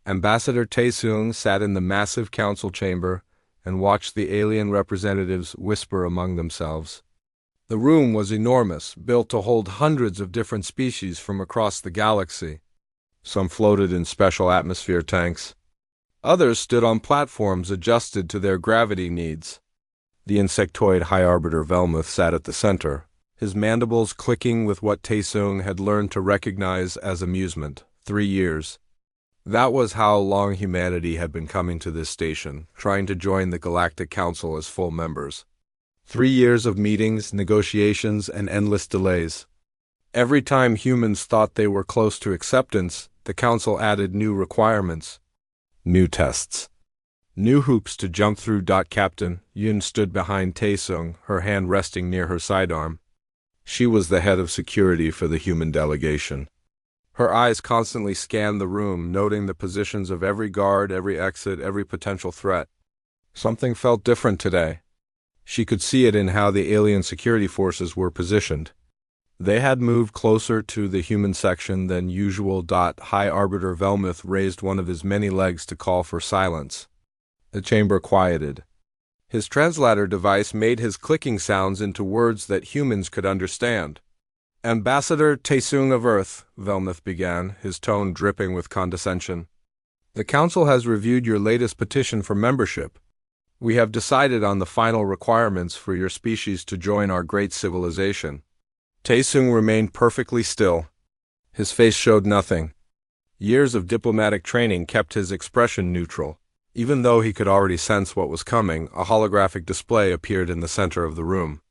Ambassador Taesung sat in the massive council chamber and watched the alien representatives whisper among themselves. The room was enormous, built to hold hundreds of different species from across the galaxy. Some floated in special atmosphere tanks. Others stood on platforms adjusted to their gravity needs. The insectoid High Arbiter Velmuth sat at the center, his mandibles clicking with what Taesung had learned to recognize as amusement. 3 years. That was how long humanity had been coming to this station, trying to join the Galactic Council as full members. 3 years of meetings, negotiations, and endless delays. Every time humans thought they were close to acceptance, the Council added new requirements, new tests, new hoops to jump through. Captain Yun stood behind Taesung, her hand resting near her sidearm. She was the head of security for the human delegation. Her eyes constantly scanned the room, noting the positions of every guard, every exit, every potential threat. Something felt different today. She could see it in how the alien security forces were positioned. They had moved closer to the human section than usual. High Arbiter Velmuth raised one of his many legs to call for silence. The chamber quieted. His translator device made his clicking sounds into words that humans could understand. Ambassador Taesung of Earth, Velmuth began, his tone dripping with condescension. The Council has reviewed your latest petition for membership. We have decided on the final requirements for your species to join our great civilization. Taesung remained perfectly still. His face showed nothing. Years of diplomatic training kept his expression neutral. Even though he could already sense what was coming, a holographic display appeared in the center of the room.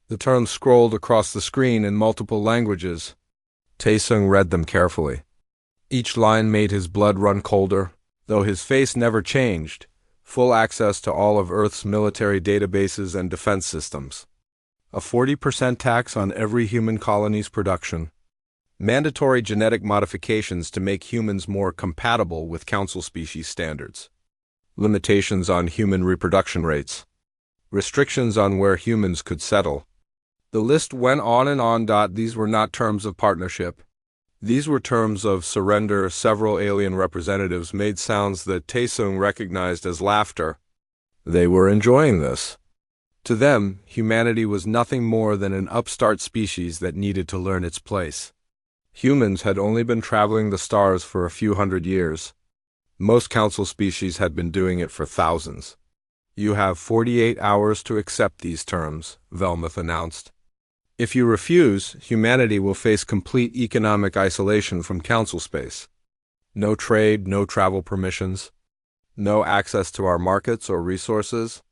The terms scrolled across the screen in multiple languages. Taesung read them carefully. Each line made his blood run colder, though his face never changed. Full access to all of Earth's military databases and defense systems. A 40% tax on every human colony's production. Mandatory genetic modifications to make humans more compatible with Council species standards. Limitations on human reproduction rates. Restrictions on where humans could settle. The list went on and on. These were not terms of partnership. These were terms of surrender. Several alien representatives made sounds that Taesung recognized as laughter. They were enjoying this. To them, humanity was nothing more than an upstart species that needed to learn its place. Humans had only been traveling the stars for a few hundred years. Most Council species had been doing it for thousands. You have 48 hours to accept these terms, Velmuth announced. If you refuse, humanity will face complete economic isolation from Council space. No trade, no travel permissions, no access to our markets or resources.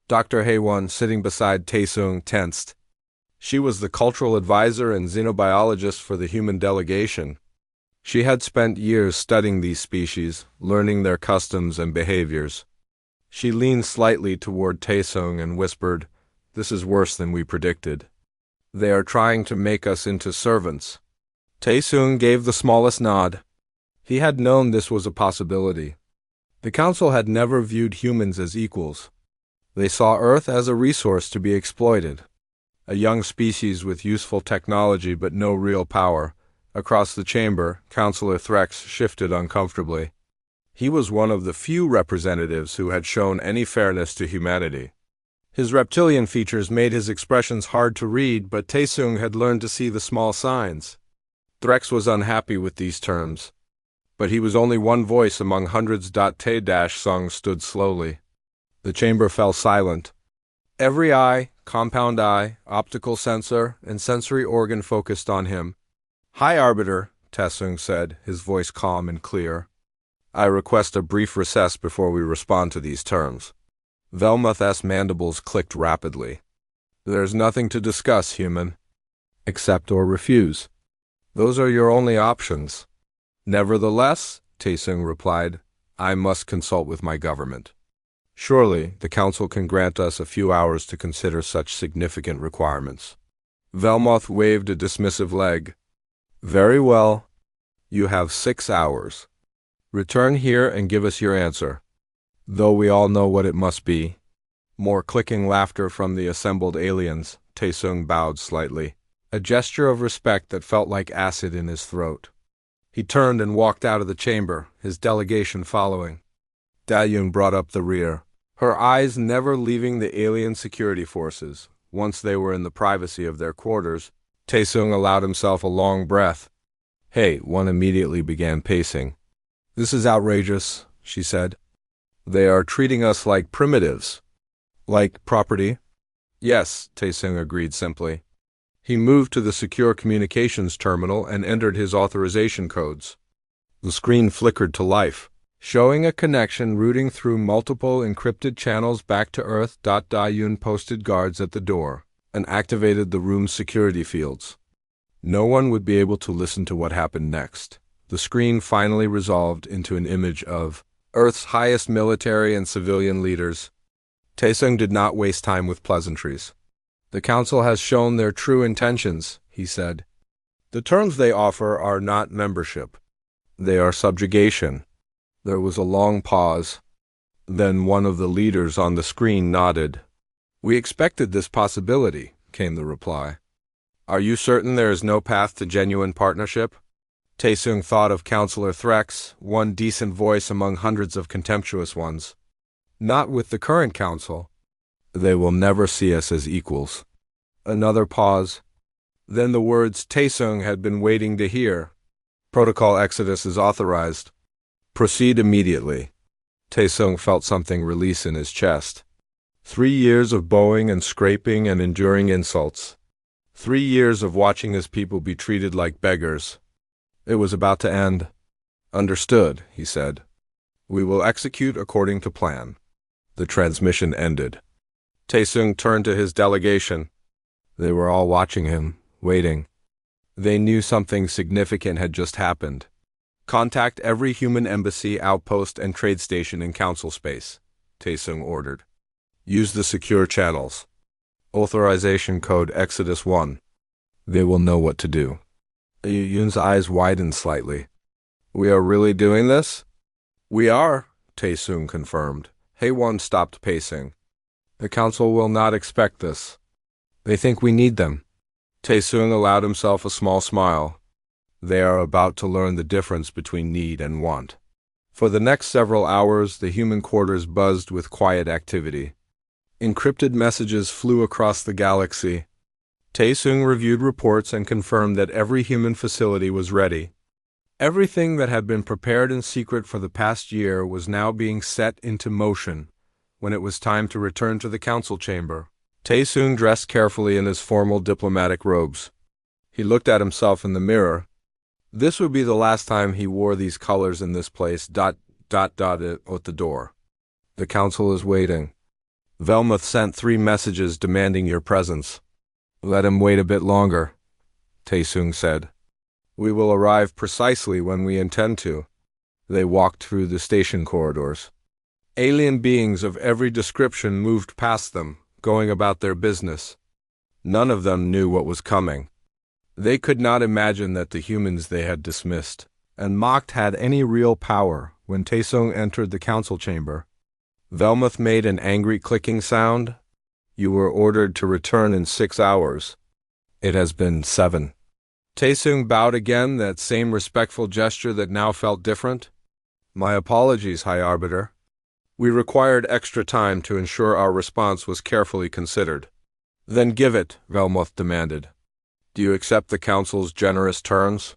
Dr. Haewon, sitting beside Taesung, tensed. She was the cultural advisor and xenobiologist for the human delegation. She had spent years studying these species, learning their customs and behaviors. She leaned slightly toward Taesung and whispered, "This is worse than we predicted. They are trying to make us into servants." Taesung gave the smallest nod. He had known this was a possibility. The Council had never viewed humans as equals. They saw Earth as a resource to be exploited. A young species with useful technology but no real power. Across the chamber, Councillor Threx shifted uncomfortably. He was one of the few representatives who had shown any fairness to humanity. His reptilian features made his expressions hard to read, but Taesung had learned to see the small signs. Threx was unhappy with these terms. But he was only one voice among hundreds. Tae-Sung stood slowly. The chamber fell silent. Every eye, compound eye, optical sensor, and sensory organ focused on him. "High Arbiter," Taesung said, his voice calm and clear. "I request a brief recess before we respond to these terms." Velmuth's mandibles clicked rapidly. "There's nothing to discuss, human. Accept or refuse. Those are your only options." "Nevertheless," Taesung replied, "I must consult with my government. Surely, the Council can grant us a few hours to consider such significant requirements." Velmuth waved a dismissive leg. "Very well. You have 6 hours. Return here and give us your answer. Though we all know what it must be." More clicking laughter from the assembled aliens. Taesung bowed slightly, a gesture of respect that felt like acid in his throat. He turned and walked out of the chamber, his delegation following. Da-Yun brought up the rear, her eyes never leaving the alien security forces. Once they were in the privacy of their quarters, Taesung allowed himself a long breath. Hey, one immediately began pacing. This is outrageous, she said. They are treating us like primitives. Like property? Yes, Taesung agreed simply. He moved to the secure communications terminal and entered his authorization codes. The screen flickered to life, showing a connection routing through multiple encrypted channels back to Earth. Da-Yun posted guards at the door and activated the room's security fields. No one would be able to listen to what happened next. The screen finally resolved into an image of Earth's highest military and civilian leaders. Taesung did not waste time with pleasantries. The Council has shown their true intentions, he said. The terms they offer are not membership. They are subjugation. There was a long pause. Then one of the leaders on the screen nodded. We expected this possibility, came the reply. Are you certain there is no path to genuine partnership? Taesung thought of Councillor Threx, one decent voice among hundreds of contemptuous ones. Not with the current council. They will never see us as equals. Another pause. Then the words Taesung had been waiting to hear. Protocol Exodus is authorized. Proceed immediately. Taesung felt something release in his chest. 3 years of bowing and scraping and enduring insults. 3 years of watching his people be treated like beggars. It was about to end. Understood, he said. We will execute according to plan. The transmission ended. Taesung turned to his delegation. They were all watching him, waiting. They knew something significant had just happened. Contact every human embassy, outpost, and trade station in council space, Taesung ordered. Use the secure channels. Authorization code Exodus 1. They will know what to do. Yun's eyes widened slightly. We are really doing this? We are, Taesung confirmed. Haewon stopped pacing. The council will not expect this. They think we need them. Taesung allowed himself a small smile. They are about to learn the difference between need and want. For the next several hours, the human quarters buzzed with quiet activity. Encrypted messages flew across the galaxy. Taesung reviewed reports and confirmed that every human facility was ready. Everything that had been prepared in secret for the past year was now being set into motion. When it was time to return to the council chamber, Taesung dressed carefully in his formal diplomatic robes. He looked at himself in the mirror. This would be the last time he wore these colors in this place. At the door. The council is waiting. Velmuth sent 3 messages demanding your presence. Let him wait a bit longer, Taesung said. We will arrive precisely when we intend to. They walked through the station corridors. Alien beings of every description moved past them, going about their business. None of them knew what was coming. They could not imagine that the humans they had dismissed and mocked had any real power. When Taesung entered the council chamber, Velmuth made an angry clicking sound. You were ordered to return in 6 hours. It has been 7. Taesung bowed again, that same respectful gesture that now felt different. My apologies, High Arbiter. We required extra time to ensure our response was carefully considered. Then give it, Velmuth demanded. Do you accept the Council's generous terms?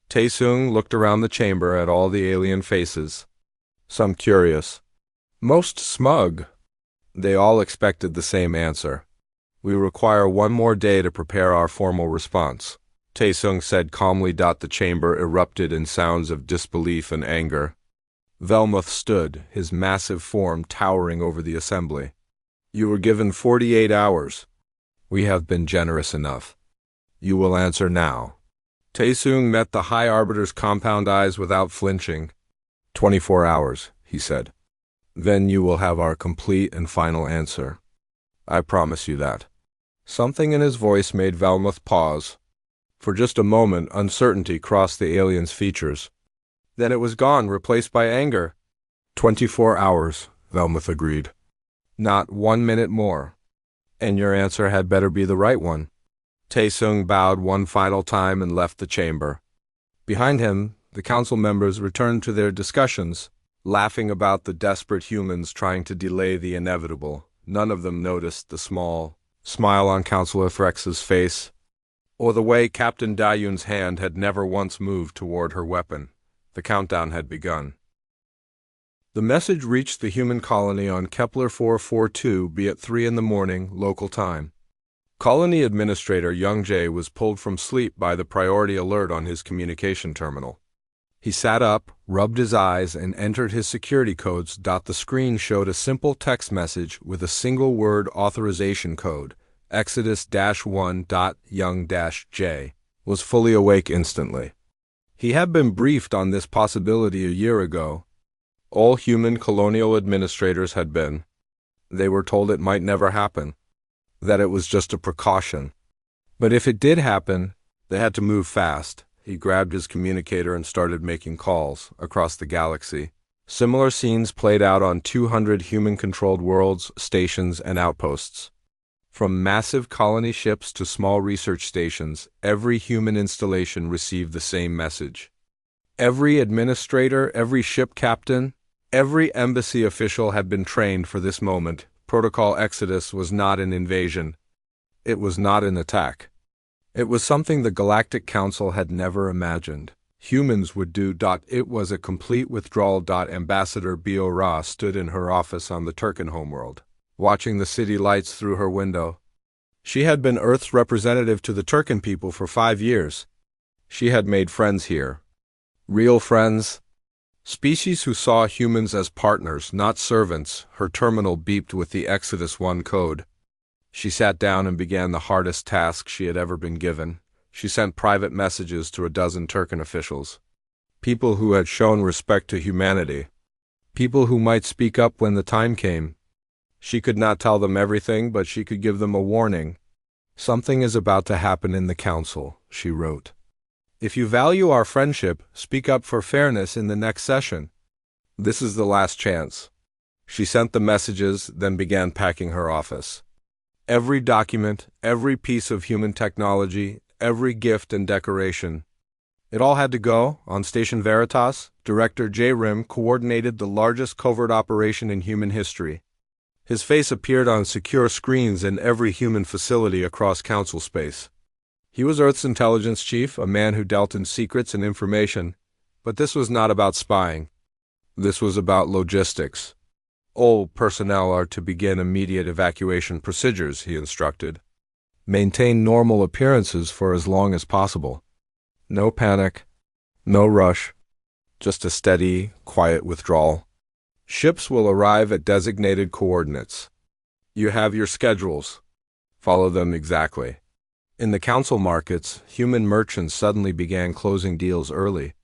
Taesung looked around the chamber at all the alien faces. Some curious. Most smug. They all expected the same answer. We require 1 more day to prepare our formal response, Taesung said calmly. The chamber erupted in sounds of disbelief and anger. Velmuth stood, his massive form towering over the assembly. You were given 48 hours. We have been generous enough. You will answer now. Taesung met the High Arbiter's compound eyes without flinching. 24 hours, he said. Then you will have our complete and final answer. I promise you that. Something in his voice made Velmuth pause. For just a moment, uncertainty crossed the alien's features. Then it was gone, replaced by anger. 24 hours, Velmuth agreed. Not 1 minute more. And your answer had better be the right one. Taesung bowed one final time and left the chamber. Behind him, The council members returned to their discussions, laughing about the desperate humans trying to delay the inevitable. None of them noticed the small smile on Councillor Frex's face, or the way Captain Dayun's hand had never once moved toward her weapon. The countdown had begun. The message reached the human colony on Kepler 442b at 3 in the morning, local time. Colony Administrator Young Jae was pulled from sleep by the priority alert on his communication terminal. He sat up, rubbed his eyes, and entered his security codes. The screen showed a simple text message with a single-word authorization code. Exodus-1. Young-J was fully awake instantly. He had been briefed on this possibility a year ago. All human colonial administrators had been. They were told it might never happen, that it was just a precaution. But if it did happen, they had to move fast. He grabbed his communicator and started making calls across the galaxy. Similar scenes played out on 200 human-controlled worlds, stations, and outposts. From massive colony ships to small research stations, every human installation received the same message. Every administrator, every ship captain, every embassy official had been trained for this moment. Protocol Exodus was not an invasion. It was not an attack. It was something the Galactic Council had never imagined humans would do. It was a complete withdrawal. Ambassador Bio Ra stood in her office on the Turkan homeworld, watching the city lights through her window. She had been Earth's representative to the Turkan people for 5 years. She had made friends here. Real friends. Species who saw humans as partners, not servants. Her terminal beeped with the Exodus 1 code. She sat down and began the hardest task she had ever been given. She sent private messages to a dozen Turkan officials. People who had shown respect to humanity. People who might speak up when the time came. She could not tell them everything, but she could give them a warning. Something is about to happen in the council, she wrote. If you value our friendship, speak up for fairness in the next session. This is the last chance. She sent the messages, then began packing her office. Every document, every piece of human technology, every gift and decoration. It all had to go. On Station Veritas, Director J. Rim coordinated the largest covert operation in human history. His face appeared on secure screens in every human facility across Council space. He was Earth's intelligence chief, a man who dealt in secrets and information, but this was not about spying. This was about logistics. All personnel are to begin immediate evacuation procedures, he instructed. Maintain normal appearances for as long as possible. No panic, no rush, just a steady, quiet withdrawal. Ships will arrive at designated coordinates. You have your schedules. Follow them exactly. In the council markets, human merchants suddenly began closing deals early.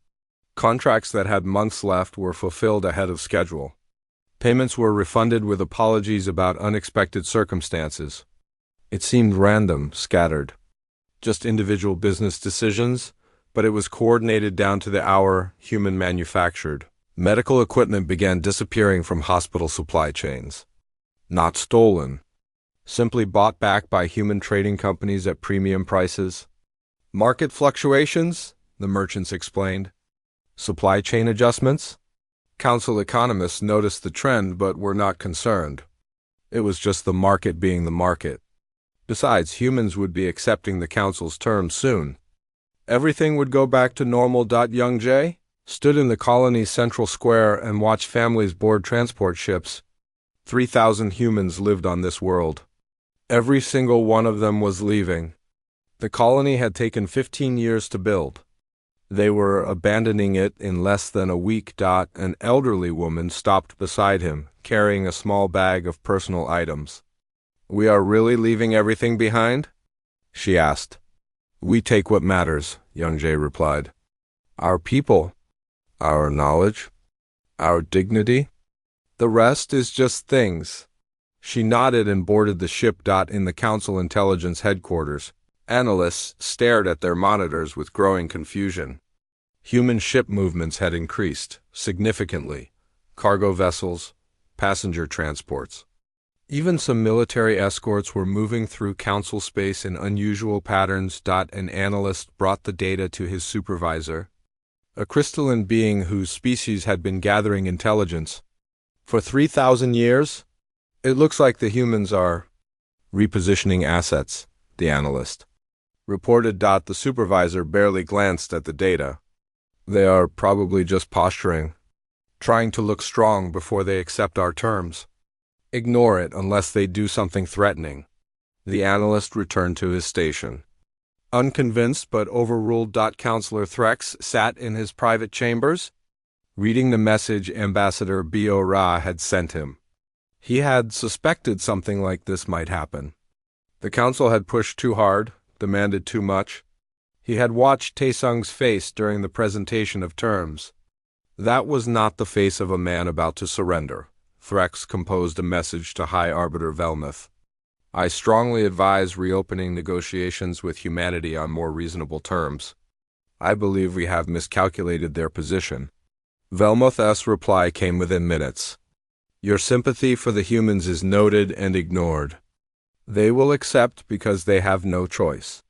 Contracts that had months left were fulfilled ahead of schedule. Payments were refunded with apologies about unexpected circumstances. It seemed random, scattered. Just individual business decisions, but it was coordinated down to the hour, human manufactured. Medical equipment began disappearing from hospital supply chains. Not stolen. Simply bought back by human trading companies at premium prices. Market fluctuations, the merchants explained. Supply chain adjustments. Council economists noticed the trend but were not concerned. It was just the market being the market. Besides, humans would be accepting the council's terms soon. Everything would go back to normal. Young Jae stood in the colony's central square and watched families board transport ships. 3,000 humans lived on this world. Every single one of them was leaving. The colony had taken 15 years to build. They were abandoning it in less than a week. An elderly woman stopped beside him, carrying a small bag of personal items. We are really leaving everything behind? She asked. We take what matters, Young Jae replied. Our people, our knowledge, our dignity. The rest is just things. She nodded and boarded the ship. In the Council Intelligence Headquarters, analysts stared at their monitors with growing confusion. Human ship movements had increased significantly. Cargo vessels, passenger transports. Even some military escorts were moving through Council space in unusual patterns. An analyst brought the data to his supervisor. a crystalline being whose species had been gathering intelligence. For 3,000 years? It looks like the humans are repositioning assets, the analyst reported. The supervisor barely glanced at the data. They are probably just posturing, trying to look strong before they accept our terms. Ignore it unless they do something threatening. The analyst returned to his station. Unconvinced but overruled. Counselor Threx sat in his private chambers, reading the message Ambassador Bo-Ra had sent him. He had suspected something like this might happen. The council had pushed too hard, demanded too much. He had watched Taesung's face during the presentation of terms. That was not the face of a man about to surrender. Threx composed a message to High Arbiter Velmuth. I strongly advise reopening negotiations with humanity on more reasonable terms. I believe we have miscalculated their position. Velmuth's reply came within minutes. Your sympathy for the humans is noted and ignored. They will accept because they have no choice.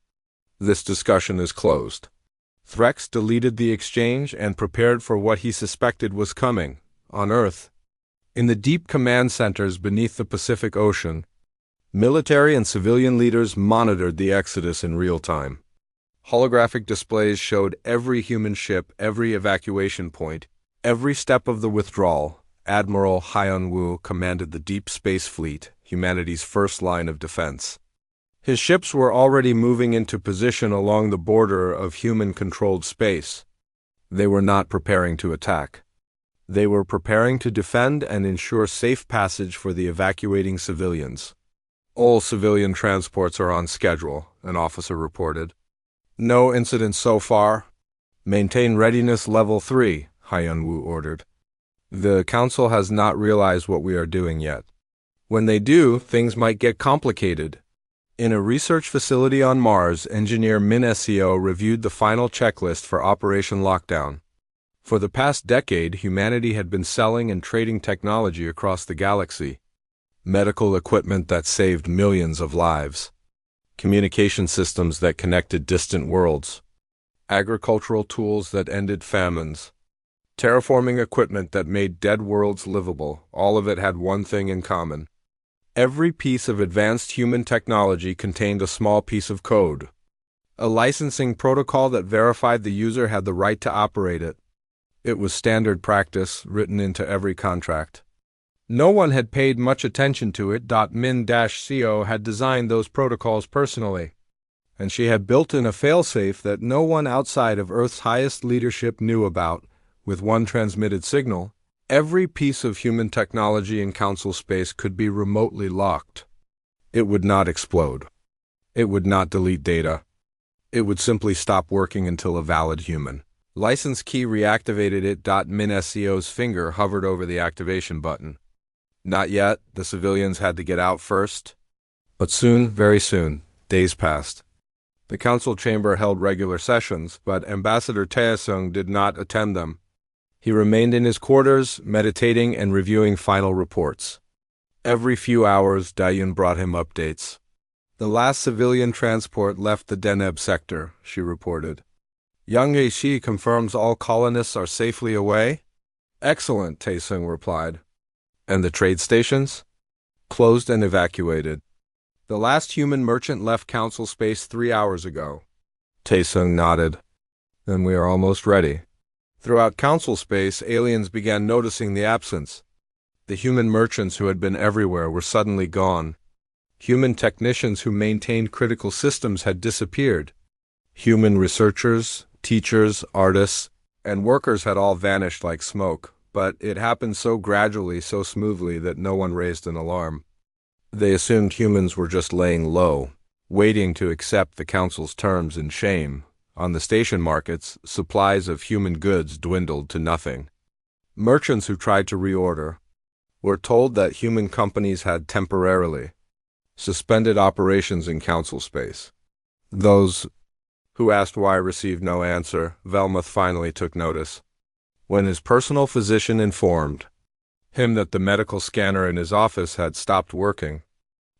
This discussion is closed. Threx deleted the exchange and prepared for what he suspected was coming, on Earth. In the deep command centers beneath the Pacific Ocean, military and civilian leaders monitored the exodus in real time. Holographic displays showed every human ship, every evacuation point, every step of the withdrawal. Admiral Hyun-woo commanded the Deep Space Fleet, humanity's first line of defense. His ships were already moving into position along the border of human-controlled space. They were not preparing to attack. They were preparing to defend and ensure safe passage for the evacuating civilians. All civilian transports are on schedule, an officer reported. No incidents so far. Maintain readiness level 3, Hyun-woo ordered. The council has not realized what we are doing yet. When they do, things might get complicated. In a research facility on Mars, engineer Min Seo reviewed the final checklist for Operation Lockdown. For the past decade, humanity had been selling and trading technology across the galaxy. Medical equipment that saved millions of lives. Communication systems that connected distant worlds. Agricultural tools that ended famines. Terraforming equipment that made dead worlds livable. All of it had one thing in common. Every piece of advanced human technology contained a small piece of code. A licensing protocol that verified the user had the right to operate it. It was standard practice, written into every contract. No one had paid much attention to it. Min-Co had designed those protocols personally, and she had built in a failsafe that no one outside of Earth's highest leadership knew about. With one transmitted signal, every piece of human technology in council space could be remotely locked. It would not explode. It would not delete data. It would simply stop working until a valid human license key reactivated it. Min-Co's finger hovered over the activation button. Not yet, the civilians had to get out first. But soon, very soon, days passed. The council chamber held regular sessions, but Ambassador Taesung did not attend them. He remained in his quarters, meditating and reviewing final reports. Every few hours, Dayun brought him updates. The last civilian transport left the Deneb sector, she reported. Yang He confirms all colonists are safely away? Excellent, Taesung replied. And the trade stations? Closed and evacuated. The last human merchant left council space 3 hours ago. Taesung nodded. Then we are almost ready. Throughout council space, aliens began noticing the absence. The human merchants who had been everywhere were suddenly gone. Human technicians who maintained critical systems had disappeared. Human researchers, teachers, artists, and workers had all vanished like smoke, but it happened so gradually, so smoothly that no one raised an alarm. They assumed humans were just laying low, waiting to accept the council's terms in shame. On the station markets, supplies of human goods dwindled to nothing. Merchants who tried to reorder were told that human companies had temporarily suspended operations in council space. Those who asked why received no answer. Velmuth finally took notice. When his personal physician informed him that the medical scanner in his office had stopped working.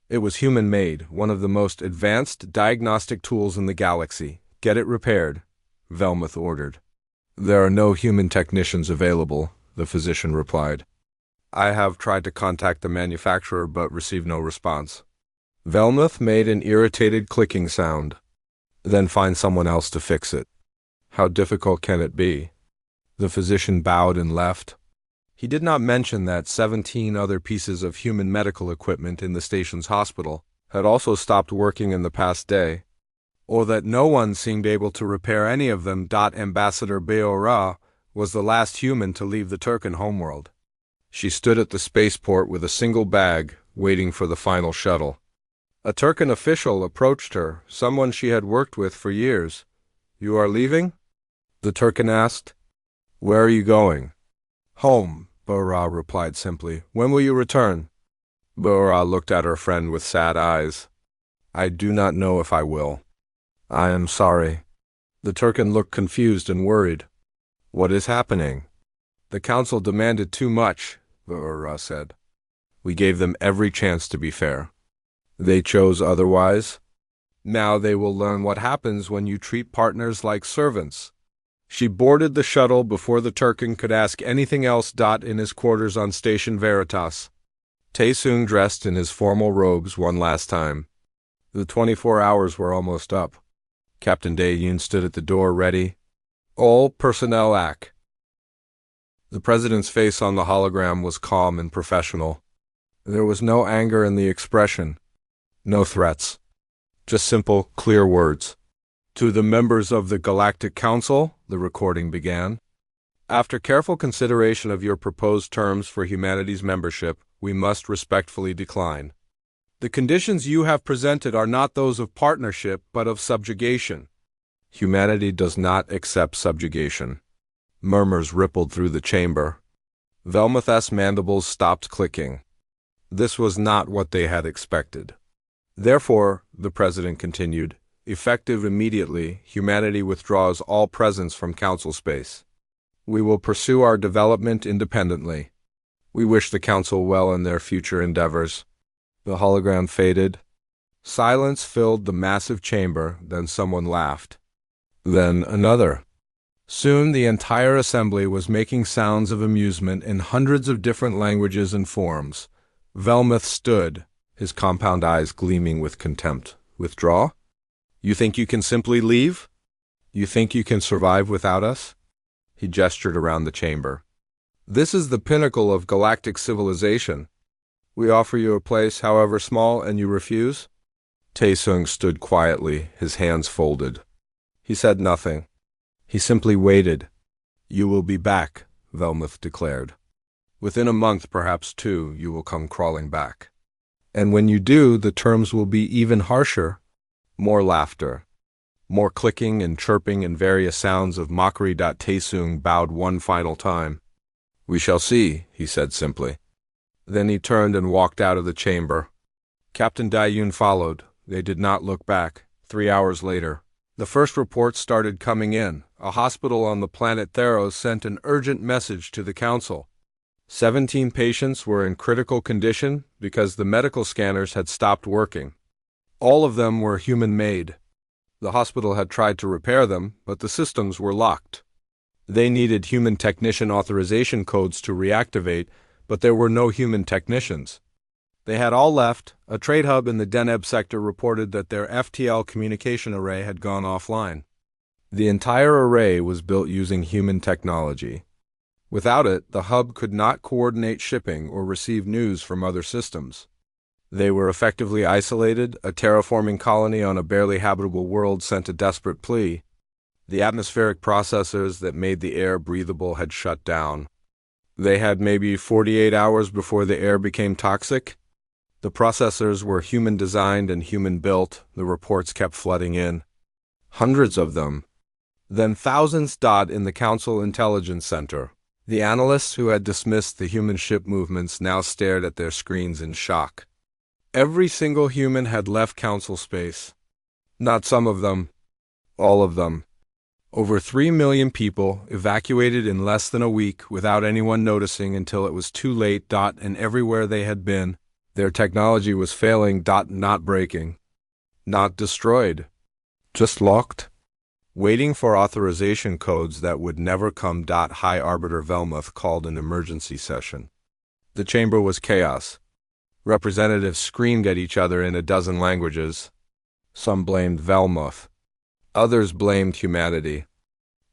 It was human-made, one of the most advanced diagnostic tools in the galaxy. Get it repaired, Velmuth ordered. There are no human technicians available, the physician replied. I have tried to contact the manufacturer but received no response. Velmuth made an irritated clicking sound. Then find someone else to fix it. How difficult can it be? The physician bowed and left. He did not mention that 17 other pieces of human medical equipment in the station's hospital had also stopped working in the past day, or that no one seemed able to repair any of them. Ambassador Beora was the last human to leave the Turkan homeworld. She stood at the spaceport with a single bag, waiting for the final shuttle. A Turkan official approached her, someone she had worked with for years. You are leaving? The Turkan asked. Where are you going? Home, Beora replied simply. When will you return? Beora looked at her friend with sad eyes. I do not know if I will. I am sorry. The Turkan looked confused and worried. What is happening? The council demanded too much, Beora said. We gave them every chance to be fair. They chose otherwise. Now they will learn what happens when you treat partners like servants. She boarded the shuttle before the Turkan could ask anything else. In his quarters on Station Veritas, Taesung dressed in his formal robes one last time. The 24 hours were almost up. Captain Dae-yoon stood at the door ready. All personnel act. The president's face on the hologram was calm and professional. There was no anger in the expression. No threats. Just simple, clear words. To the members of the Galactic Council, the recording began. After careful consideration of your proposed terms for humanity's membership, we must respectfully decline. The conditions you have presented are not those of partnership, but of subjugation. Humanity does not accept subjugation. Murmurs rippled through the chamber. Velmuth's mandibles stopped clicking. This was not what they had expected. Therefore, the president continued, effective immediately, humanity withdraws all presence from council space. We will pursue our development independently. We wish the council well in their future endeavors. The hologram faded. Silence filled the massive chamber, then someone laughed. Then another. Soon the entire assembly was making sounds of amusement in hundreds of different languages and forms. Velmuth stood, his compound eyes gleaming with contempt. Withdraw? You think you can simply leave? You think you can survive without us? He gestured around the chamber. This is the pinnacle of galactic civilization. We offer you a place, however small, and you refuse? Taesung stood quietly, his hands folded. He said nothing. He simply waited. You will be back, Velmuth declared. Within a month, perhaps 2, you will come crawling back. And when you do, the terms will be even harsher. More laughter. More clicking and chirping and various sounds of mockery. Taesung bowed one final time. We shall see, he said simply. Then he turned and walked out of the chamber. Captain Dae-yoon followed. They did not look back. 3 hours later, the first reports started coming in. A hospital on the planet Theros sent an urgent message to the council. 17 patients were in critical condition because the medical scanners had stopped working. All of them were human-made. The hospital had tried to repair them, but the systems were locked. They needed human technician authorization codes to reactivate, but there were no human technicians. They had all left. A trade hub in the Deneb sector reported that their FTL communication array had gone offline. The entire array was built using human technology. Without it, the hub could not coordinate shipping or receive news from other systems. They were effectively isolated. A terraforming colony on a barely habitable world sent a desperate plea. The atmospheric processors that made the air breathable had shut down. They had maybe 48 hours before the air became toxic. The processors were human-designed and human-built. The reports kept flooding in. Hundreds of them. Then thousands. In the Council Intelligence Center. The analysts who had dismissed the human ship movements now stared at their screens in shock. Every single human had left Council space. Not some of them. All of them. Over 3 million people evacuated in less than a week without anyone noticing until it was too late. And everywhere they had been, their technology was failing. Not breaking. Not destroyed. Just locked. waiting for authorization codes that would never come. High Arbiter Velmuth called an emergency session. The chamber was chaos. Representatives screamed at each other in a dozen languages. Some blamed Velmuth. Others blamed humanity.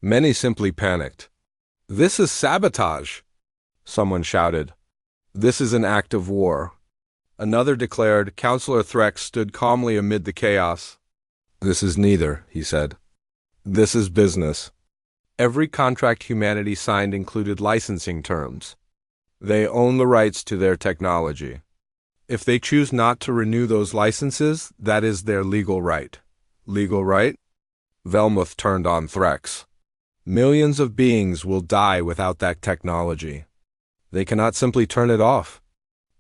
Many simply panicked. "This is sabotage!" Someone shouted. "This is an act of war." Another declared. Counselor Threx stood calmly amid the chaos. "This is neither," he said. "This is business." Every contract humanity signed included licensing terms. They own the rights to their technology. If they choose not to renew those licenses, that is their legal right. Legal right? Velmuth turned on Threx. Millions of beings will die without that technology. They cannot simply turn it off.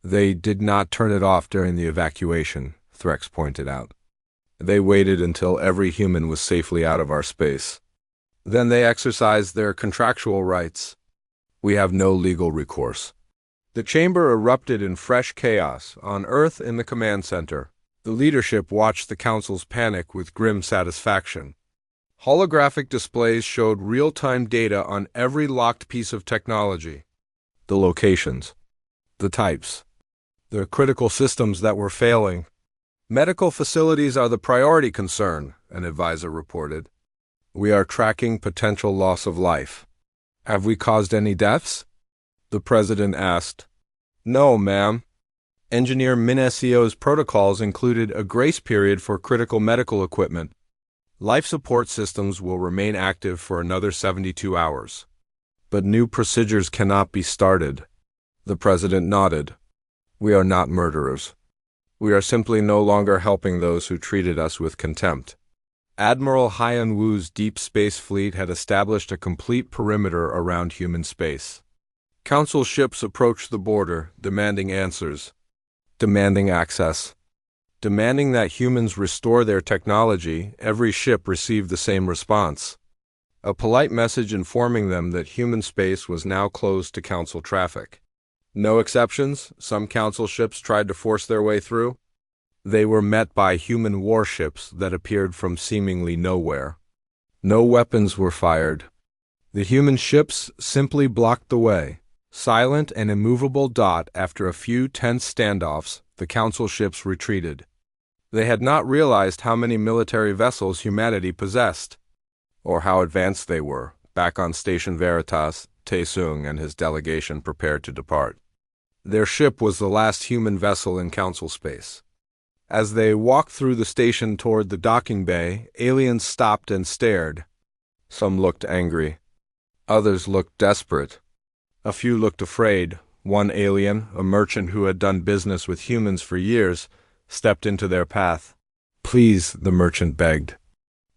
They did not turn it off during the evacuation, Threx pointed out. They waited until every human was safely out of our space. Then they exercised their contractual rights. We have no legal recourse. The chamber erupted in fresh chaos on Earth in the command center. The leadership watched the council's panic with grim satisfaction. Holographic displays showed real-time data on every locked piece of technology. The locations, the types, the critical systems that were failing. Medical facilities are the priority concern, an advisor reported. We are tracking potential loss of life. Have we caused any deaths? The president asked. No, ma'am. Engineer Minesio's protocols included a grace period for critical medical equipment. Life support systems will remain active for another 72 hours. But new procedures cannot be started. The president nodded. We are not murderers. We are simply no longer helping those who treated us with contempt. Admiral Hyan Wu's Deep Space Fleet had established a complete perimeter around human space. Council ships approached the border, demanding answers, demanding access, demanding that humans restore their technology. Every ship received the same response. A polite message informing them that human space was now closed to Council traffic. No exceptions. Some Council ships tried to force their way through. They were met by human warships that appeared from seemingly nowhere. No weapons were fired. The human ships simply blocked the way. Silent and immovable. After a few tense standoffs, the Council ships retreated. They had not realized how many military vessels humanity possessed, or how advanced they were. Back on Station Veritas, Taesung and his delegation prepared to depart. Their ship was the last human vessel in Council space. As they walked through the station toward the docking bay, aliens stopped and stared. Some looked angry. Others looked desperate. A few looked afraid. One alien, a merchant who had done business with humans for years, stepped into their path. Please, the merchant begged.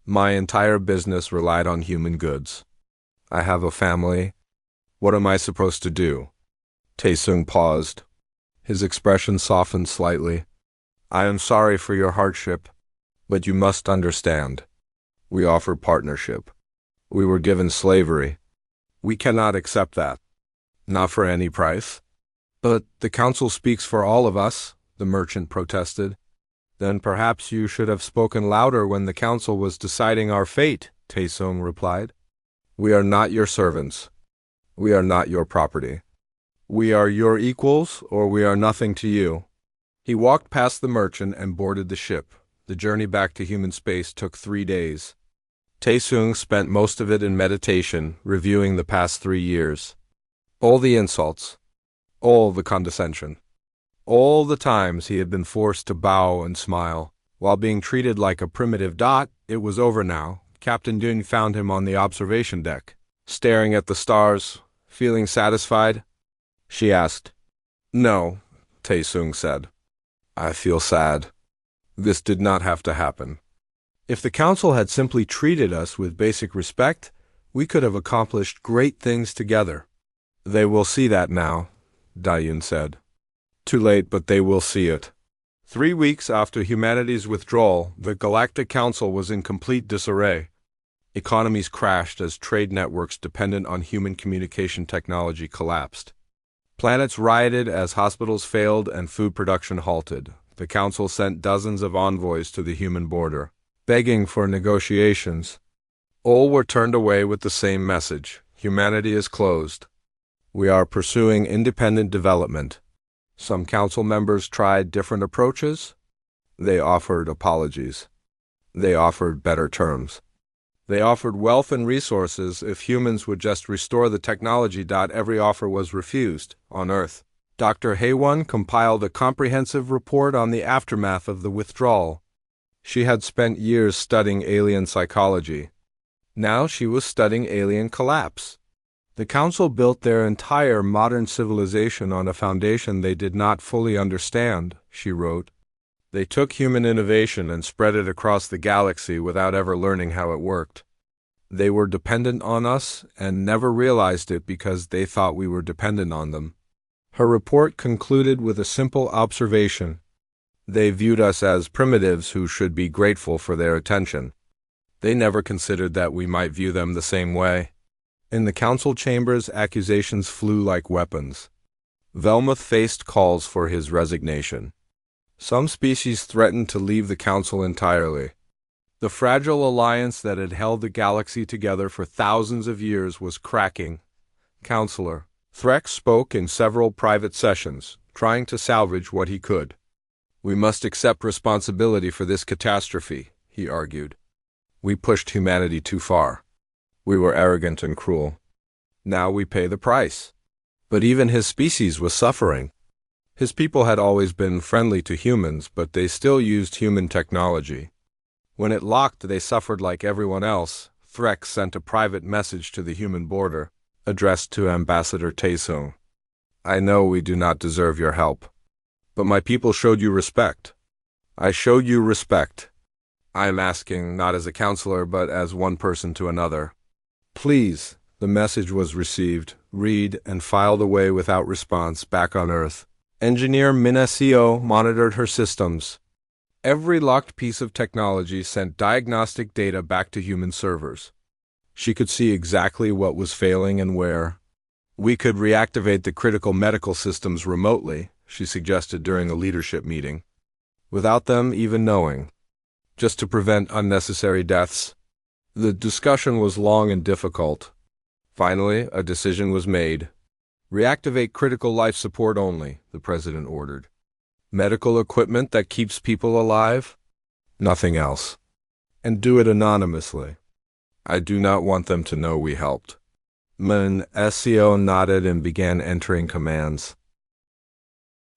My entire business relied on human goods. I have a family. What am I supposed to do? Taesung paused. His expression softened slightly. I am sorry for your hardship, but you must understand. We offer partnership. We were given slavery. We cannot accept that. Not for any price. But the Council speaks for all of us, the merchant protested. Then perhaps you should have spoken louder when the Council was deciding our fate, Taesung replied. We are not your servants. We are not your property. We are your equals, or we are nothing to you. He walked past the merchant and boarded the ship. The journey back to human space took 3 days. Taesung spent most of it in meditation, reviewing the past 3 years. All the insults, all the condescension, all the times he had been forced to bow and smile, while being treated like a primitive. It was over now. Captain Dune found him on the observation deck, staring at the stars, feeling satisfied. She asked. No, Taesung said. I feel sad. This did not have to happen. If the Council had simply treated us with basic respect, we could have accomplished great things together. They will see that now, Dayun said. Too late, but they will see it. 3 weeks after humanity's withdrawal, the Galactic Council was in complete disarray. Economies crashed as trade networks dependent on human communication technology collapsed. Planets rioted as hospitals failed and food production halted. The Council sent dozens of envoys to the human border, begging for negotiations. All were turned away with the same message: humanity is closed. We are pursuing independent development. Some council members tried different approaches. They offered apologies. They offered better terms. They offered wealth and resources if humans would just restore the technology. Every offer was refused. On Earth, Dr. Haywan compiled a comprehensive report on the aftermath of the withdrawal. She had spent years studying alien psychology. Now she was studying alien collapse. The Council built their entire modern civilization on a foundation they did not fully understand, she wrote. They took human innovation and spread it across the galaxy without ever learning how it worked. They were dependent on us and never realized it because they thought we were dependent on them. Her report concluded with a simple observation. They viewed us as primitives who should be grateful for their attention. They never considered that we might view them the same way. In the council chambers, accusations flew like weapons. Velmuth faced calls for his resignation. Some species threatened to leave the council entirely. The fragile alliance that had held the galaxy together for thousands of years was cracking. Counselor Threx spoke in several private sessions, trying to salvage what he could. We must accept responsibility for this catastrophe, he argued. We pushed humanity too far. We were arrogant and cruel. Now we pay the price. But even his species was suffering. His people had always been friendly to humans, but they still used human technology. When it locked, they suffered like everyone else. Threx sent a private message to the human border, addressed to Ambassador Taesung. I know we do not deserve your help, but my people showed you respect. I showed you respect. I am asking not as a counselor, but as one person to another. Please, the message was received, read, and filed away without response back on Earth. Engineer Minacio monitored her systems. Every locked piece of technology sent diagnostic data back to human servers. She could see exactly what was failing and where. We could reactivate the critical medical systems remotely, she suggested during a leadership meeting, without them even knowing, just to prevent unnecessary deaths. The discussion was long and difficult. Finally, a decision was made. Reactivate critical life support only, the president ordered. Medical equipment that keeps people alive? Nothing else. And do it anonymously. I do not want them to know we helped. Minacio nodded and began entering commands.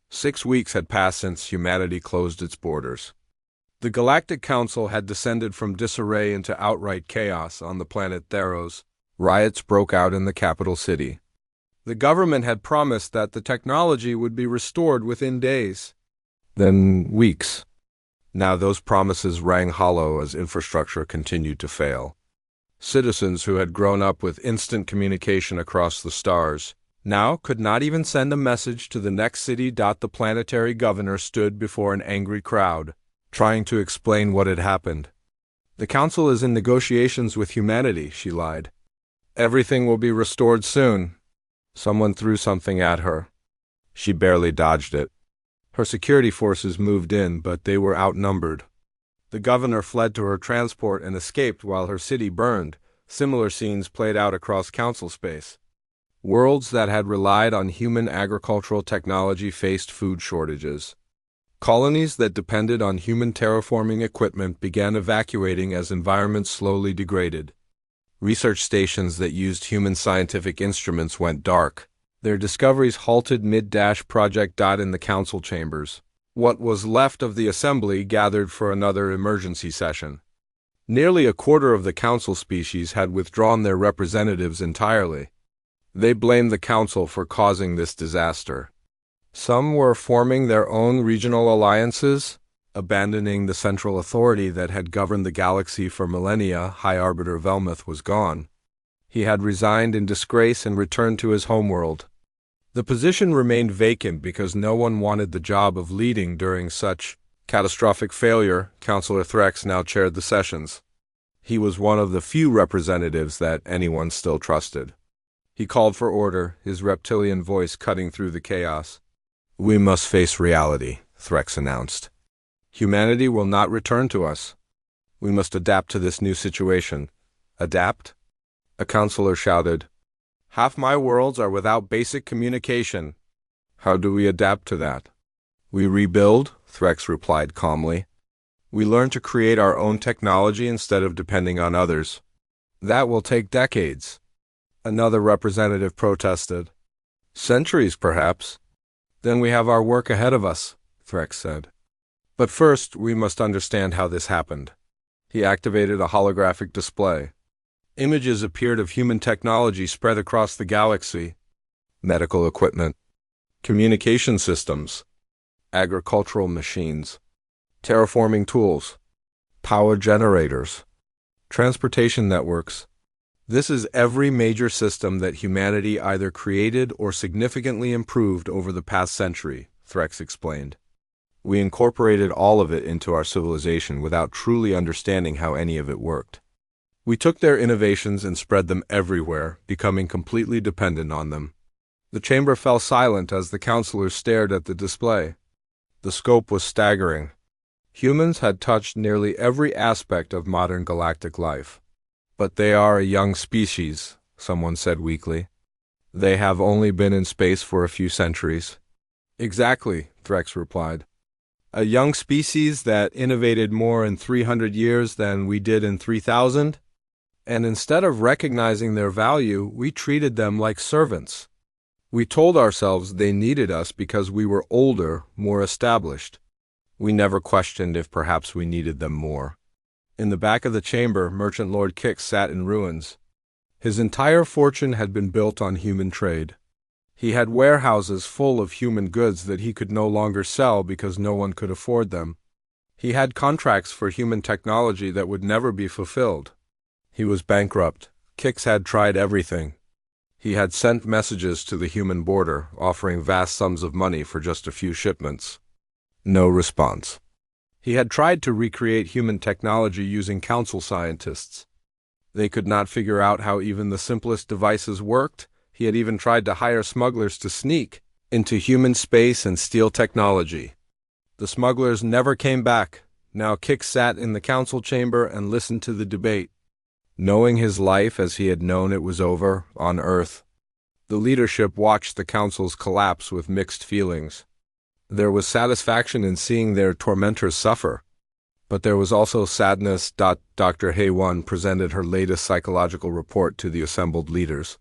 6 weeks had passed since humanity closed its borders. The Galactic Council had descended from disarray into outright chaos on the planet Theros. Riots broke out in the capital city. The government had promised that the technology would be restored within days, then weeks. Now those promises rang hollow as infrastructure continued to fail. Citizens who had grown up with instant communication across the stars now could not even send a message to the next city. The planetary governor stood before an angry crowd, trying to explain what had happened. The council is in negotiations with humanity, she lied. Everything will be restored soon. Someone threw something at her. She barely dodged it. Her security forces moved in, but they were outnumbered. The governor fled to her transport and escaped while her city burned. Similar scenes played out across council space. Worlds that had relied on human agricultural technology faced food shortages. Colonies that depended on human terraforming equipment began evacuating as environments slowly degraded. Research stations that used human scientific instruments went dark. Their discoveries halted mid-project. In the council chambers, what was left of the assembly gathered for another emergency session. Nearly a quarter of the council species had withdrawn their representatives entirely. They blamed the council for causing this disaster. Some were forming their own regional alliances, abandoning the central authority that had governed the galaxy for millennia. High Arbiter Velmuth was gone. He had resigned in disgrace and returned to his homeworld. The position remained vacant because no one wanted the job of leading during such catastrophic failure. Counselor Threx now chaired the sessions. He was one of the few representatives that anyone still trusted. He called for order, his reptilian voice cutting through the chaos. We must face reality, Threx announced. Humanity will not return to us. We must adapt to this new situation. Adapt? A counselor shouted. Half my worlds are without basic communication. How do we adapt to that? We rebuild, Threx replied calmly. We learn to create our own technology instead of depending on others. That will take decades. Another representative protested. Centuries, perhaps. Then we have our work ahead of us, Threx said. But first, we must understand how this happened. He activated a holographic display. Images appeared of human technology spread across the galaxy. Medical equipment, communication systems, agricultural machines, terraforming tools, power generators, transportation networks. This is every major system that humanity either created or significantly improved over the past century, Threx explained. We incorporated all of it into our civilization without truly understanding how any of it worked. We took their innovations and spread them everywhere, becoming completely dependent on them. The chamber fell silent as the counselors stared at the display. The scope was staggering. Humans had touched nearly every aspect of modern galactic life. But they are a young species, someone said weakly. They have only been in space for a few centuries. Exactly, Threx replied. A young species that innovated more in 300 years than we did in 3,000? And instead of recognizing their value, we treated them like servants. We told ourselves they needed us because we were older, more established. We never questioned if perhaps we needed them more. In the back of the chamber, Merchant Lord Kix sat in ruins. His entire fortune had been built on human trade. He had warehouses full of human goods that he could no longer sell because no one could afford them. He had contracts for human technology that would never be fulfilled. He was bankrupt. Kix had tried everything. He had sent messages to the human border, offering vast sums of money for just a few shipments. No response. He had tried to recreate human technology using council scientists. They could not figure out how even the simplest devices worked. He had even tried to hire smugglers to sneak into human space and steal technology. The smugglers never came back. Now Kix sat in the council chamber and listened to the debate. Knowing his life as he had known it was over on Earth, the leadership watched the councils collapse with mixed feelings. There was satisfaction in seeing their tormentors suffer, but there was also sadness. Dr. Hay-1 presented her latest psychological report to the assembled leaders.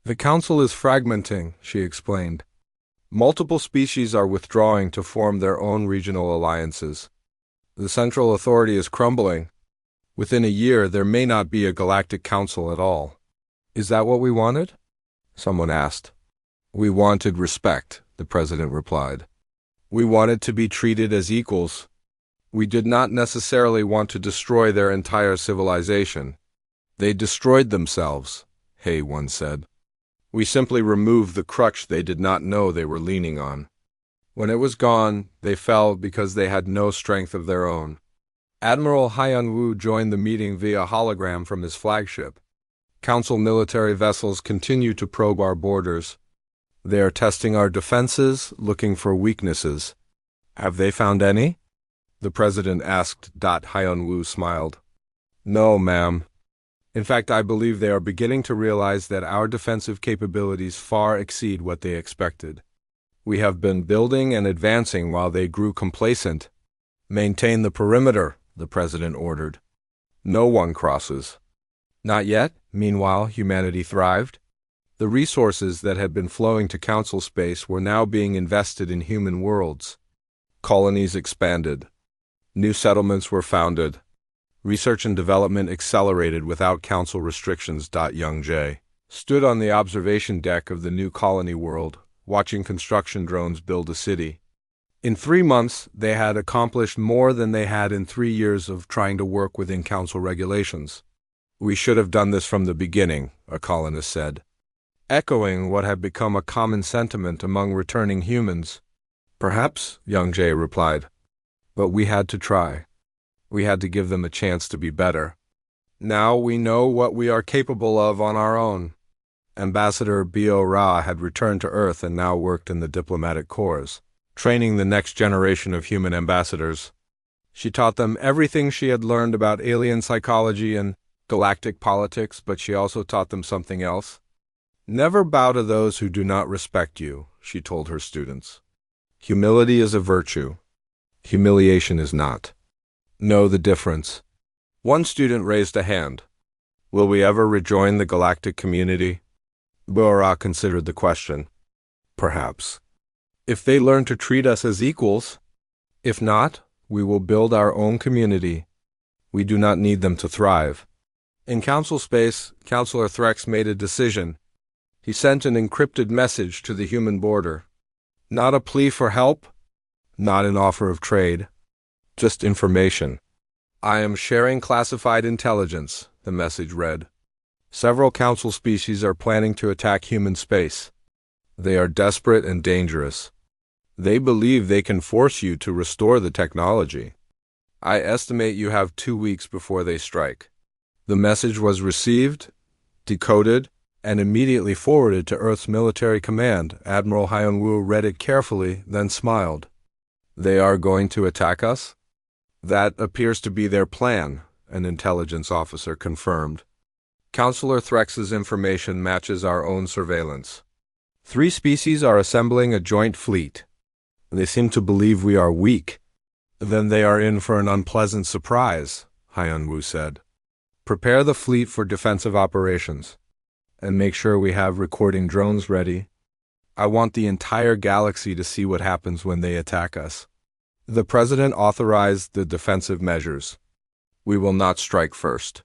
The council is fragmenting, she explained. Multiple species are withdrawing to form their own regional alliances. The central authority is crumbling. Within a year, there may not be a galactic council at all. Is that what we wanted? Someone asked. We wanted respect, the president replied. We wanted to be treated as equals. We did not necessarily want to destroy their entire civilization. They destroyed themselves, Hay-1 said. We simply removed the crutch they did not know they were leaning on. When it was gone, they fell because they had no strength of their own. Admiral Hyun-woo joined the meeting via hologram from his flagship. Council military vessels continue to probe our borders. They are testing our defenses, looking for weaknesses. Have they found any? The president asked. Hyun-woo smiled. No, ma'am. In fact, I believe they are beginning to realize that our defensive capabilities far exceed what they expected. We have been building and advancing while they grew complacent. Maintain the perimeter, the president ordered. No one crosses. Not yet. Meanwhile, humanity thrived. The resources that had been flowing to council space were now being invested in human worlds. Colonies expanded. New settlements were founded. Research and development accelerated without council restrictions. Young Jae stood on the observation deck of the new colony world, watching construction drones build a city. In 3 months, they had accomplished more than they had in 3 years of trying to work within council regulations. We should have done this from the beginning, a colonist said, echoing what had become a common sentiment among returning humans. Perhaps, Young Jae replied, but we had to try. We had to give them a chance to be better. Now we know what we are capable of on our own. Ambassador Bio Ra had returned to Earth and now worked in the diplomatic corps, training the next generation of human ambassadors. She taught them everything she had learned about alien psychology and galactic politics, but she also taught them something else. Never bow to those who do not respect you, she told her students. Humility is a virtue. Humiliation is not. Know the difference. One student raised a hand. Will we ever rejoin the galactic community? Bora considered the question. Perhaps. If they learn to treat us as equals. If not, we will build our own community. We do not need them to thrive. In council space, Counselor Threx made a decision. He sent an encrypted message to the human border. Not a plea for help, not an offer of trade, just information. I am sharing classified intelligence, the message read. Several council species are planning to attack human space. They are desperate and dangerous. They believe they can force you to restore the technology. I estimate you have 2 weeks before they strike. The message was received, decoded, and immediately forwarded to Earth's military command. Admiral Hyun-woo read it carefully, then smiled. They are going to attack us? That appears to be their plan, an intelligence officer confirmed. Counselor Threx's information matches our own surveillance. 3 species are assembling a joint fleet. They seem to believe we are weak. Then they are in for an unpleasant surprise, Hyun-woo said. Prepare the fleet for defensive operations. And make sure we have recording drones ready. I want the entire galaxy to see what happens when they attack us. The President authorized the defensive measures. We will not strike first.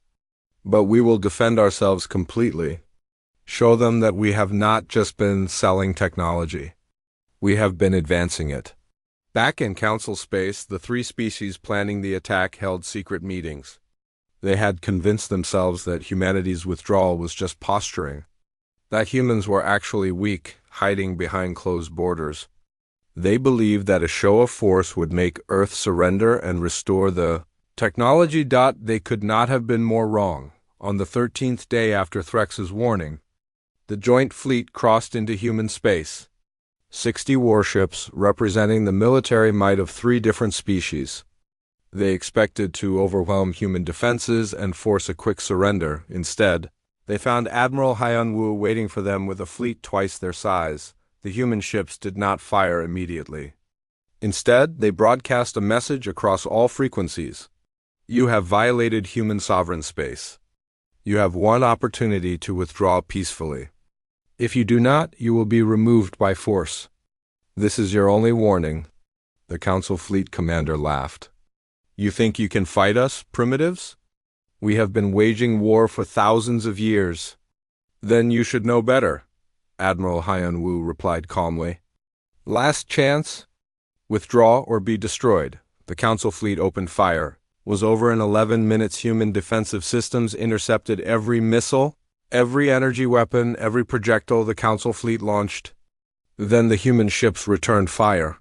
But we will defend ourselves completely. Show them that we have not just been selling technology. We have been advancing it. Back in council space, the 3 species planning the attack held secret meetings. They had convinced themselves that humanity's withdrawal was just posturing, that humans were actually weak, hiding behind closed borders. They believed that a show of force would make Earth surrender and restore the technology. They could not have been more wrong. On the 13th day after Threx's warning, the joint fleet crossed into human space. 60 warships representing the military might of 3 different species. They expected to overwhelm human defenses and force a quick surrender. Instead, they found Admiral Hyun-woo waiting for them with a fleet twice their size. The human ships did not fire immediately. Instead, they broadcast a message across all frequencies. You have violated human sovereign space. You have one opportunity to withdraw peacefully. If you do not, you will be removed by force. This is your only warning. The Council Fleet Commander laughed. You think you can fight us, primitives? We have been waging war for thousands of years. Then you should know better, Admiral Hyun-woo replied calmly. Last chance? Withdraw or be destroyed. The Council Fleet opened fire. Was over in 11 minutes human defensive systems intercepted every missile, every energy weapon, every projectile the Council Fleet launched. Then the human ships returned fire.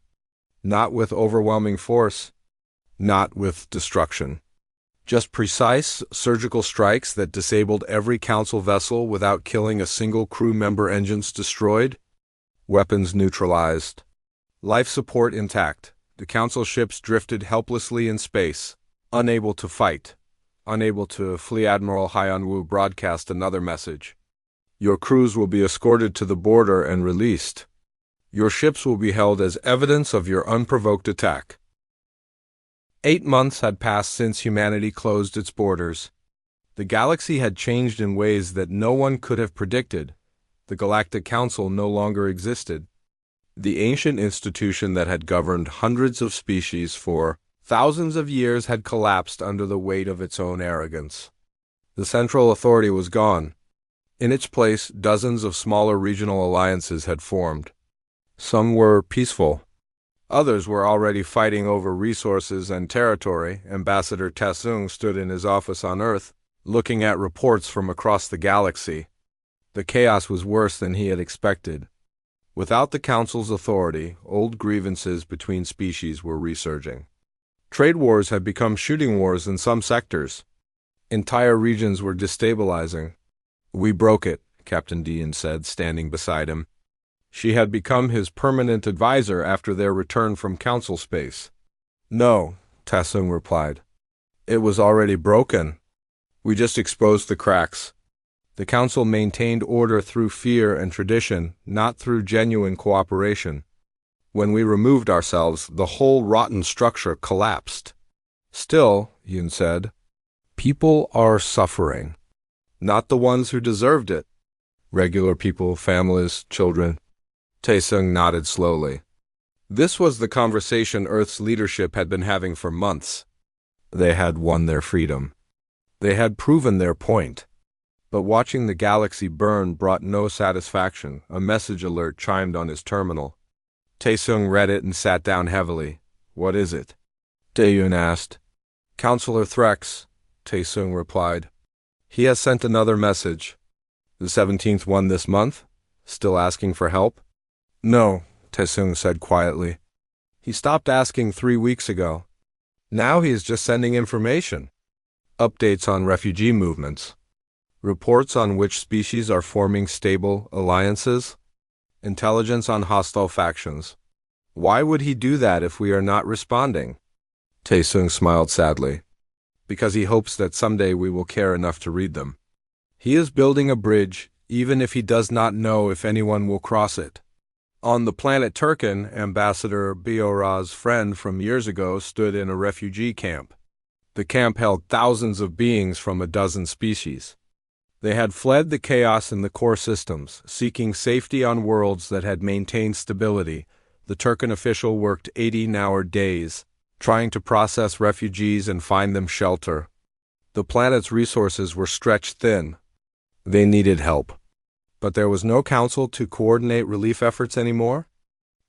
Not with overwhelming force. Not with destruction. Just precise, surgical strikes that disabled every council vessel without killing a single crew member. Engines destroyed. Weapons neutralized. Life support intact. The council ships drifted helplessly in space, unable to fight, unable to flee. Admiral Hyun-woo broadcast another message. Your crews will be escorted to the border and released. Your ships will be held as evidence of your unprovoked attack. 8 months had passed since humanity closed its borders. The galaxy had changed in ways that no one could have predicted. The Galactic Council no longer existed. The ancient institution that had governed hundreds of species for thousands of years had collapsed under the weight of its own arrogance. The central authority was gone. In its place, dozens of smaller regional alliances had formed. Some were peaceful. Others were already fighting over resources and territory. Ambassador Taesung stood in his office on Earth, looking at reports from across the galaxy. The chaos was worse than he had expected. Without the Council's authority, old grievances between species were resurging. Trade wars had become shooting wars in some sectors. Entire regions were destabilizing. We broke it, Captain Dean said, standing beside him. She had become his permanent advisor after their return from council space. No, Taesung replied. It was already broken. We just exposed the cracks. The Council maintained order through fear and tradition, not through genuine cooperation. When we removed ourselves, the whole rotten structure collapsed. Still, Yun said, people are suffering. Not the ones who deserved it. Regular people, families, children. Taesung nodded slowly. This was the conversation Earth's leadership had been having for months. They had won their freedom. They had proven their point. But watching the galaxy burn brought no satisfaction. A message alert chimed on his terminal. Taesung read it and sat down heavily. What is it? Taeyun asked. Counselor Threx, Taesung replied. He has sent another message. The 17th one this month? Still asking for help? No, Taesung said quietly. He stopped asking 3 weeks ago. Now he is just sending information. Updates on refugee movements. Reports on which species are forming stable alliances. Intelligence on hostile factions. Why would he do that if we are not responding? Taesung smiled sadly. Because he hopes that someday we will care enough to read them. He is building a bridge, even if he does not know if anyone will cross it. On the planet Turkin, Ambassador Biora's friend from years ago stood in a refugee camp. The camp held thousands of beings from a dozen species. They had fled the chaos in the core systems, seeking safety on worlds that had maintained stability. The Turkin official worked 18-hour days, trying to process refugees and find them shelter. The planet's resources were stretched thin. They needed help. But there was no council to coordinate relief efforts anymore?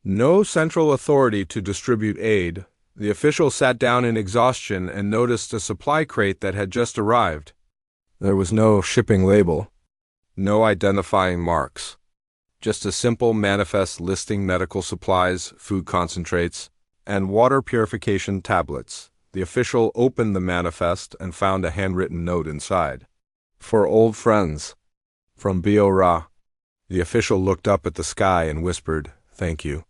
No central authority to distribute aid. The official sat down in exhaustion and noticed a supply crate that had just arrived. There was no shipping label, no identifying marks, just a simple manifest listing medical supplies, food concentrates, and water purification tablets. The official opened the manifest and found a handwritten note inside. For old friends. From Biora. The official looked up at the sky and whispered, "Thank you."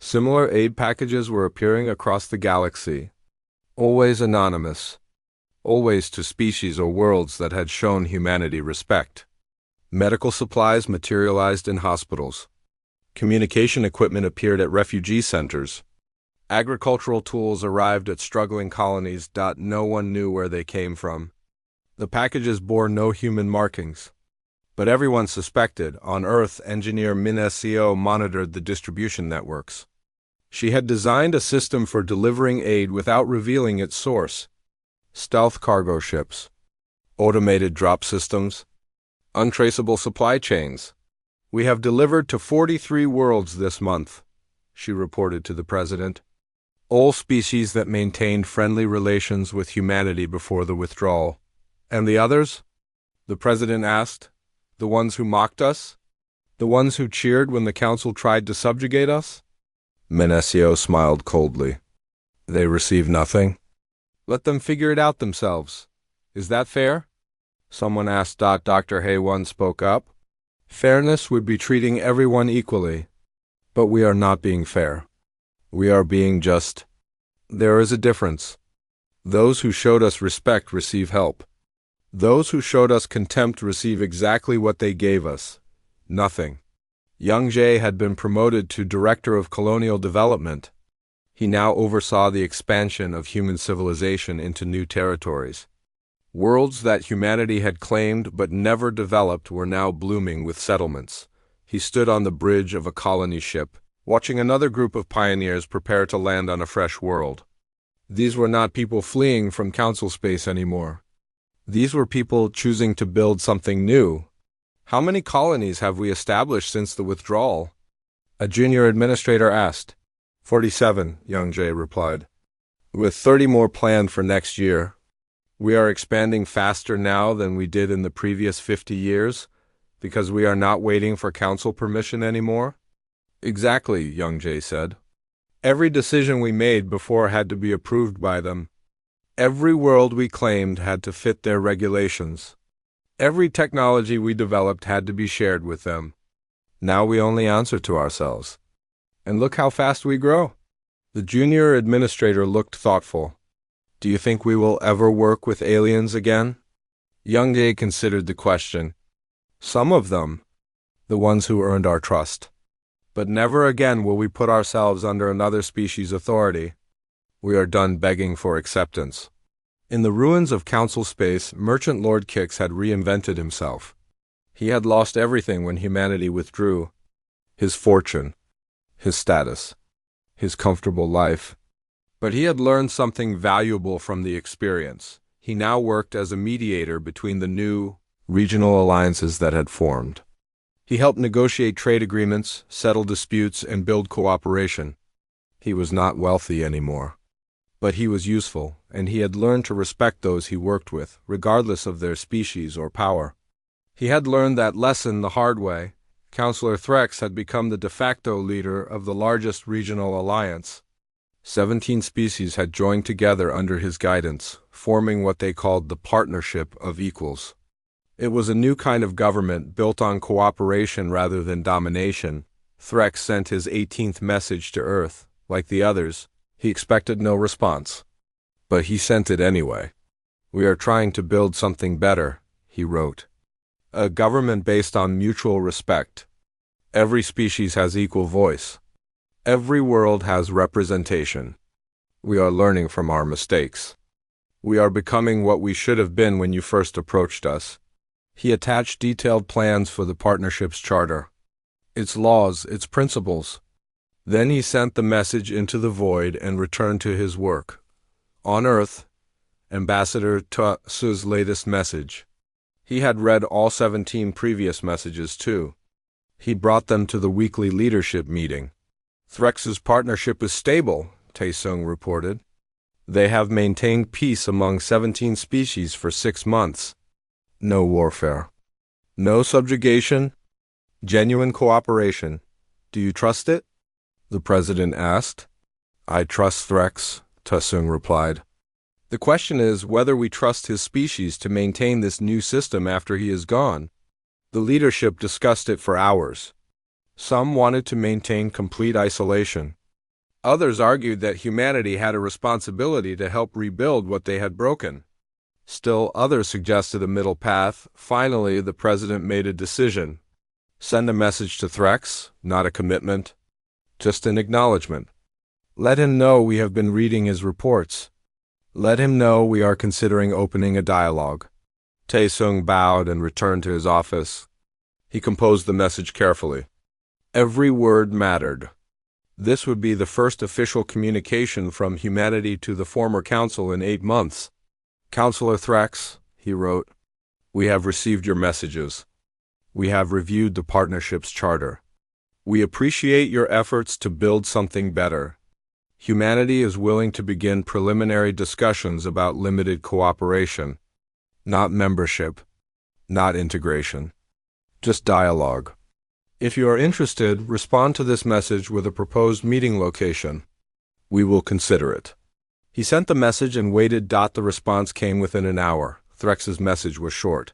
Similar aid packages were appearing across the galaxy. Always anonymous. Always to species or worlds that had shown humanity respect. Medical supplies materialized in hospitals. Communication equipment appeared at refugee centers. Agricultural tools arrived at struggling colonies. No one knew where they came from. The packages bore no human markings. But everyone suspected. On Earth, engineer MoveHFY monitored the distribution networks. She had designed a system for delivering aid without revealing its source. Stealth cargo ships, automated drop systems, untraceable supply chains. We have delivered to 43 worlds this month, she reported to the president. All species that maintained friendly relations with humanity before the withdrawal. And the others? The president asked. The ones who mocked us? The ones who cheered when the council tried to subjugate us? MoveHFY smiled coldly. They received nothing? Let them figure it out themselves. Is that fair? Someone asked. Dr. Haewon spoke up. Fairness would be treating everyone equally. But we are not being fair. We are being just. There is a difference. Those who showed us respect receive help. Those who showed us contempt receive exactly what they gave us. Nothing. Young Jae had been promoted to Director of Colonial Development. He now oversaw the expansion of human civilization into new territories. Worlds that humanity had claimed but never developed were now blooming with settlements. He stood on the bridge of a colony ship, watching another group of pioneers prepare to land on a fresh world. These were not people fleeing from council space anymore. These were people choosing to build something new. How many colonies have we established since the withdrawal? A junior administrator asked. 47, Young Jae replied. With 30 more planned for next year. We are expanding faster now than we did in the previous 50 years, because we are not waiting for council permission anymore? Exactly, Young Jae said. Every decision we made before had to be approved by them. Every world we claimed had to fit their regulations. Every technology we developed had to be shared with them. Now we only answer to ourselves. And look how fast we grow. The junior administrator looked thoughtful. Do you think we will ever work with aliens again? Young Jae considered the question. Some of them, the ones who earned our trust. But never again will we put ourselves under another species' authority. We are done begging for acceptance. In the ruins of Council Space, Merchant Lord Kix had reinvented himself. He had lost everything when humanity withdrew. His fortune, his status, his comfortable life. But he had learned something valuable from the experience. He now worked as a mediator between the new regional alliances that had formed. He helped negotiate trade agreements, settle disputes, and build cooperation. He was not wealthy anymore. But he was useful, and he had learned to respect those he worked with, regardless of their species or power. He had learned that lesson the hard way. Counselor Threx had become the de facto leader of the largest regional alliance. 17 species had joined together under his guidance, forming what they called the Partnership of Equals. It was a new kind of government built on cooperation rather than domination. Threx sent his 18th message to Earth. Like the others, he expected no response. But he sent it anyway. "We are trying to build something better," he wrote. "A government based on mutual respect. Every species has equal voice. Every world has representation. We are learning from our mistakes. We are becoming what we should have been when you first approached us." He attached detailed plans for the partnership's charter, its laws, its principles. Then he sent the message into the void and returned to his work. On Earth, Ambassador Tu's latest message. He had read all 17 previous messages too. He brought them to the weekly leadership meeting. "Threx's partnership is stable," Taesung reported. "They have maintained peace among 17 species for 6 months. No warfare. No subjugation. Genuine cooperation. Do you trust it?" the president asked. "I trust Threx," Taesung replied. "The question is whether we trust his species to maintain this new system after he is gone." The leadership discussed it for hours. Some wanted to maintain complete isolation. Others argued that humanity had a responsibility to help rebuild what they had broken. Still others suggested a middle path. Finally, the president made a decision. Send a message to Threx, not a commitment, just an acknowledgement. Let him know we have been reading his reports. Let him know we are considering opening a dialogue. Taesung bowed and returned to his office. He composed the message carefully. Every word mattered. This would be the first official communication from humanity to the former council in 8 months. "Counselor Threx," he wrote, "we have received your messages. We have reviewed the partnership's charter. We appreciate your efforts to build something better. Humanity is willing to begin preliminary discussions about limited cooperation. Not membership, not integration. Just dialogue. If you are interested, respond to this message with a proposed meeting location. We will consider it." He sent the message and waited. The response came within an hour. Threx's message was short.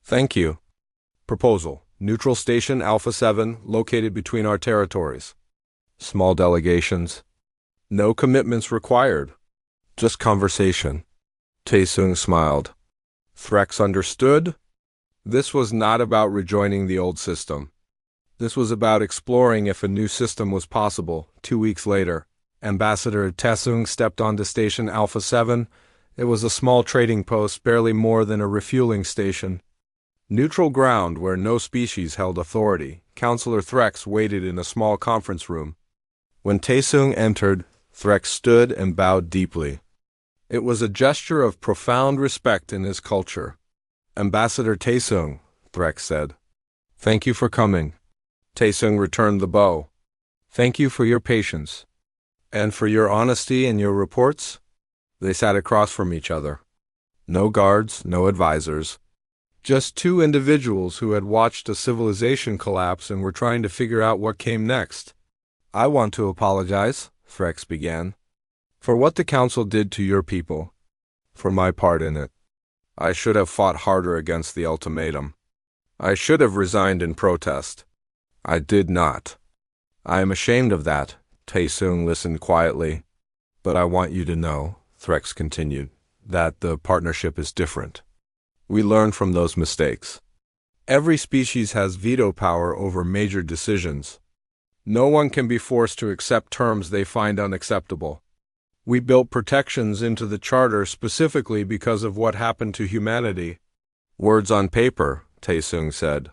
"Thank you. Proposal. Neutral station Alpha 7 located between our territories. Small delegations. No commitments required. Just conversation." Taesung smiled. Threx understood. This was not about rejoining the old system. This was about exploring if a new system was possible. 2 weeks later, Ambassador Taesung stepped onto Station Alpha 7. It was a small trading post, barely more than a refueling station. Neutral ground where no species held authority. Counselor Threx waited in a small conference room. When Taesung entered, Threx stood and bowed deeply. It was a gesture of profound respect in his culture. "Ambassador Taesung," Threx said. "Thank you for coming." Taesung returned the bow. "Thank you for your patience. And for your honesty in your reports." They sat across from each other. No guards, no advisors. Just 2 individuals who had watched a civilization collapse and were trying to figure out what came next. "I want to apologize," Threx began, "for what the council did to your people. For my part in it. I should have fought harder against the ultimatum. I should have resigned in protest. I did not. I am ashamed of that." Taesung listened quietly. "But I want you to know," Threx continued, "that the partnership is different. We learn from those mistakes. Every species has veto power over major decisions. No one can be forced to accept terms they find unacceptable. We built protections into the charter specifically because of what happened to humanity. Words on paper, Taesung said.